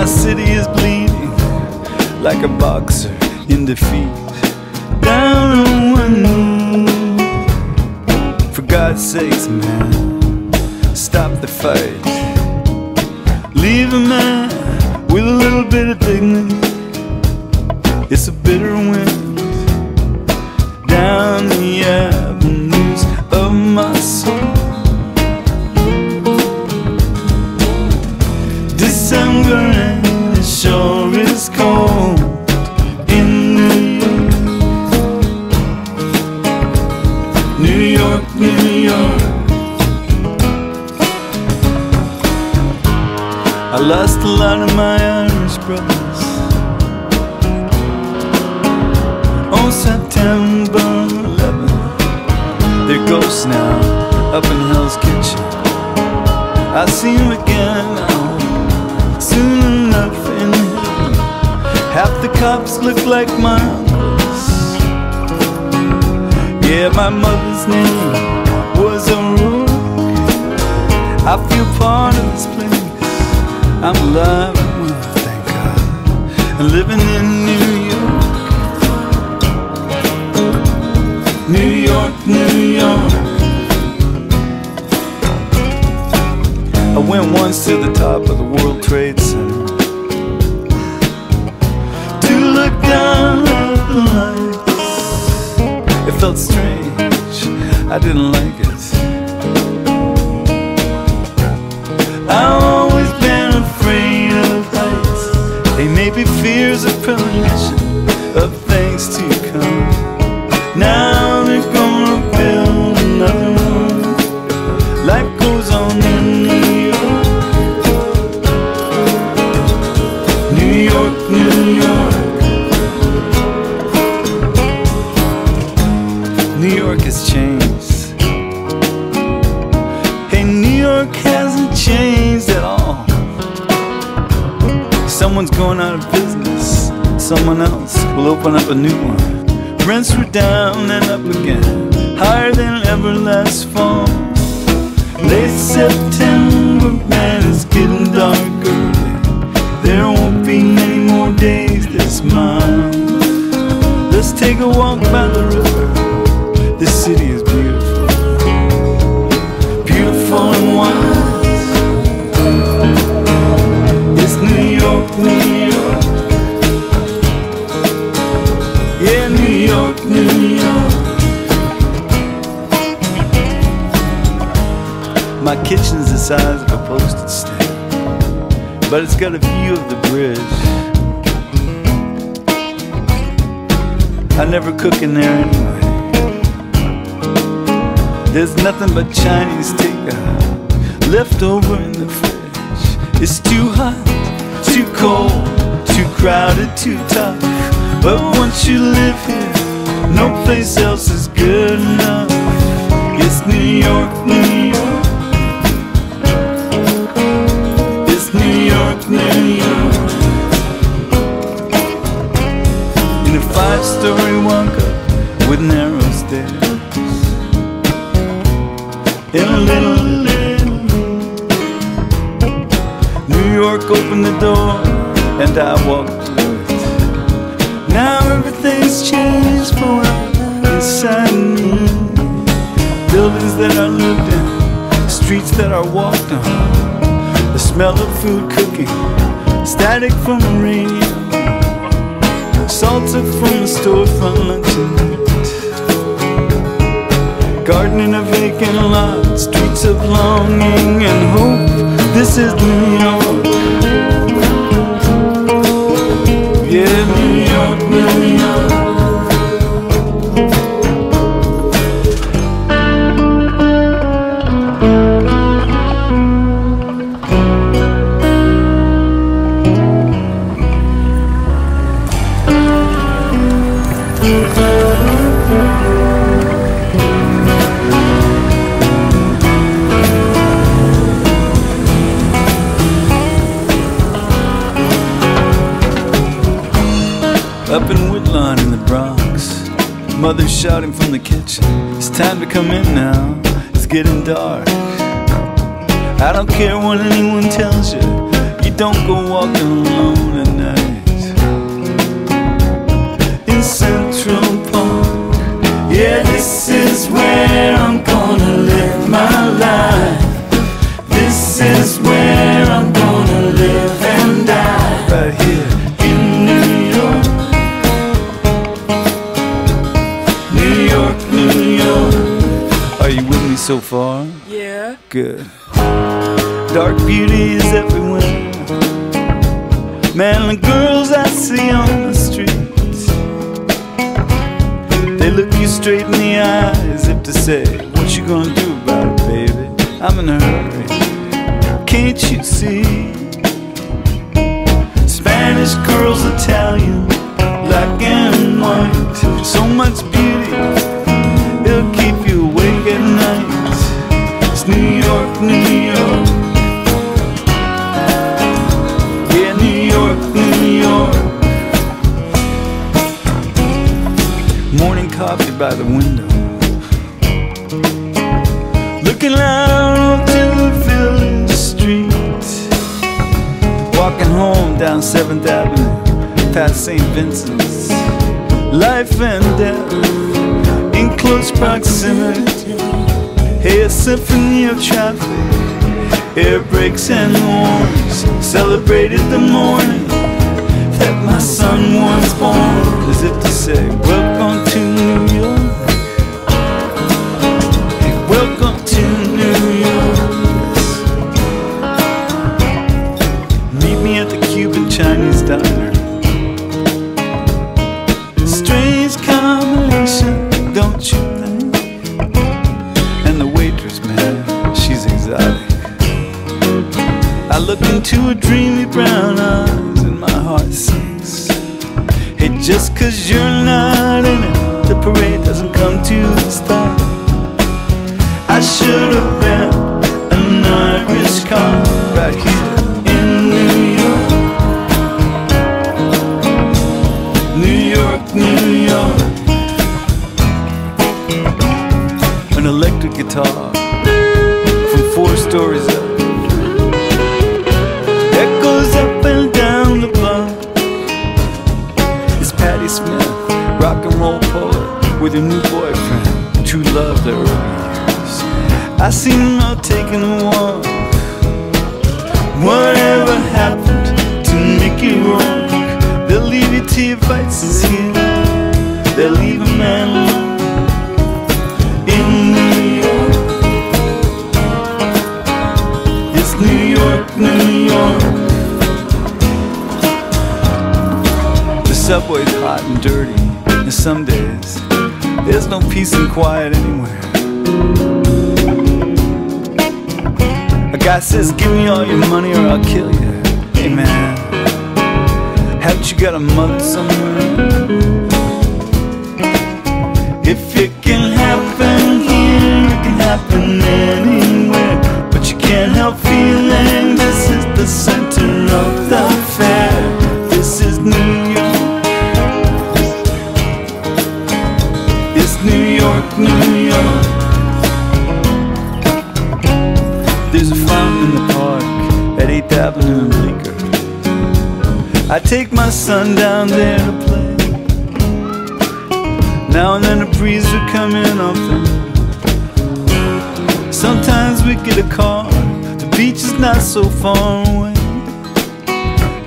My city is bleeding like a boxer in defeat. Down on one knee. For God's sakes, man, stop the fight. Leave a man with a little bit of dignity. It's a bitter wind down the avenues of my soul. December and it sure is cold in New York, New York. I lost a lot of my Irish brothers on September 11th. They're ghosts now up in Hell's Kitchen. I see them again now, soon enough in heaven. Half the cops look like my uncles. Yeah, my mother's name was O'Rourke. I feel part of this place. I'm alive and well, thank God. I'm living in New York. New York, New York. I went once to the top of the World Trade Center to look down at the lights. It felt strange, I didn't like it. I've always been afraid of heights. They may be fears of premonition of things to come. Now they're gonna build another one. Life goes on in New York. New York, New York. New York has changed. Hey, New York hasn't changed at all. Someone's going out of business, someone else will open up a new one. Rents were down and up again, higher than ever last fall. Late September, man, it's getting dark early. There won't be many more days this month. Let's take a walk by the river. This city is beautiful, beautiful and wise. It's New York, New York. Yeah, New York, New York. My kitchen's the size of a postage stamp, but it's got a view of the bridge. I never cook in there anyway. There's nothing but Chinese takeout left over in the fridge. It's too hot, too cold, too crowded, too tough. But once you live here, no place else is good enough. It's New York, New York. It's New York, New York. In a 5-story walk-up with narrow stairs. In a little New York opened the door and I walked through it. Now everything's changed forever inside me. Buildings that are lived in, streets that are walked on, the smell of food cooking, static from the radio, salsa from the storefront luncheon meat. Garden in a vacant lot, streets of longing and hope. This is New York. Yeah, New York, New York. Up in Woodlawn in the Bronx, mother's shouting from the kitchen, it's time to come in now, it's getting dark. I don't care what anyone tells you, you don't go walking alone at night in Central Park. Yeah, this is where I'm gonna live my life. This is where I'm gonna live and die. Right here in New York. New York, New York. Are you with me so far? Yeah. Good. Dark beauty is everywhere. Man, the girls I see on the streets, they look you straight in the eyes if to say, what you gonna do about it, baby? I'm in a hurry. Can't you see? Spanish girls, Italian, black and white. So much beauty, it'll keep you awake at night. It's New York, New York. Yeah, New York, New York. Morning coffee by the window, looking out to the village street. Walking home down 7th Avenue, past St. Vincent's. Life and death in close proximity. Hey, a symphony of traffic, air brakes and horns celebrated the morning that my son was born. As if to say, welcome to New York. Hey, welcome to New York. Meet me at the Cuban Chinese diner. Strange combination, don't you think? And the waitress, man, she's exotic. I look into her dreamy brown eyes and my heart sinks. Hey, just 'cause you're not in it, the parade doesn't come to the start. I should have been an Irish car right here in New York. New York, New York. An electric guitar from 4 stories up echoes up and down the block. It's Patti Smith, rock and roll poet, with her new boyfriend, true love the early years. I seen them out taking a walk. Whatever happened to Mickey Rourke? They'll leave you to your vices here. They'll leave a man alone in New York. It's New York, New York. The subway's hot and dirty, and some days there's no peace and quiet anywhere. A guy says, give me all your money or I'll kill you. Hey man, haven't you got a mother somewhere? If it can happen here, it can happen anywhere. But you can't help feeling this is the center of the fair. This is New York. It's New York, New York. There's a fountain in the park at 8th Avenue and Bleecker. I take my son down there to play. Now and then a breeze would come in off the moon. Sometimes we get a car, the beach is not so far away.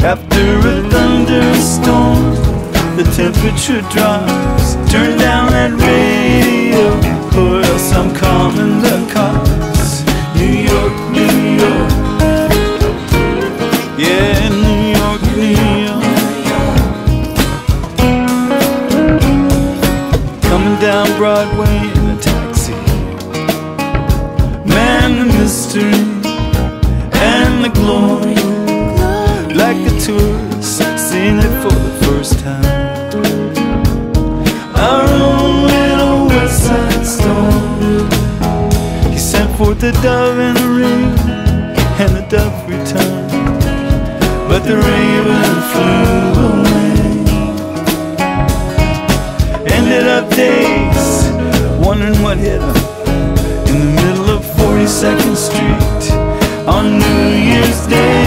After a thunderstorm, the temperature drops. Turn down that radio, or else I'm calling the cops. New York, New York. Yeah, New York, New York. Coming down Broadway in a taxi. Man, the mystery and the glory, like a tourist seeing it for the first time. Our own little West Side Story. He sent forth a dove and a raven, and the dove returned, but the raven flew away. Ended up days wondering what hit him in the middle of 42nd Street on New Year's Day.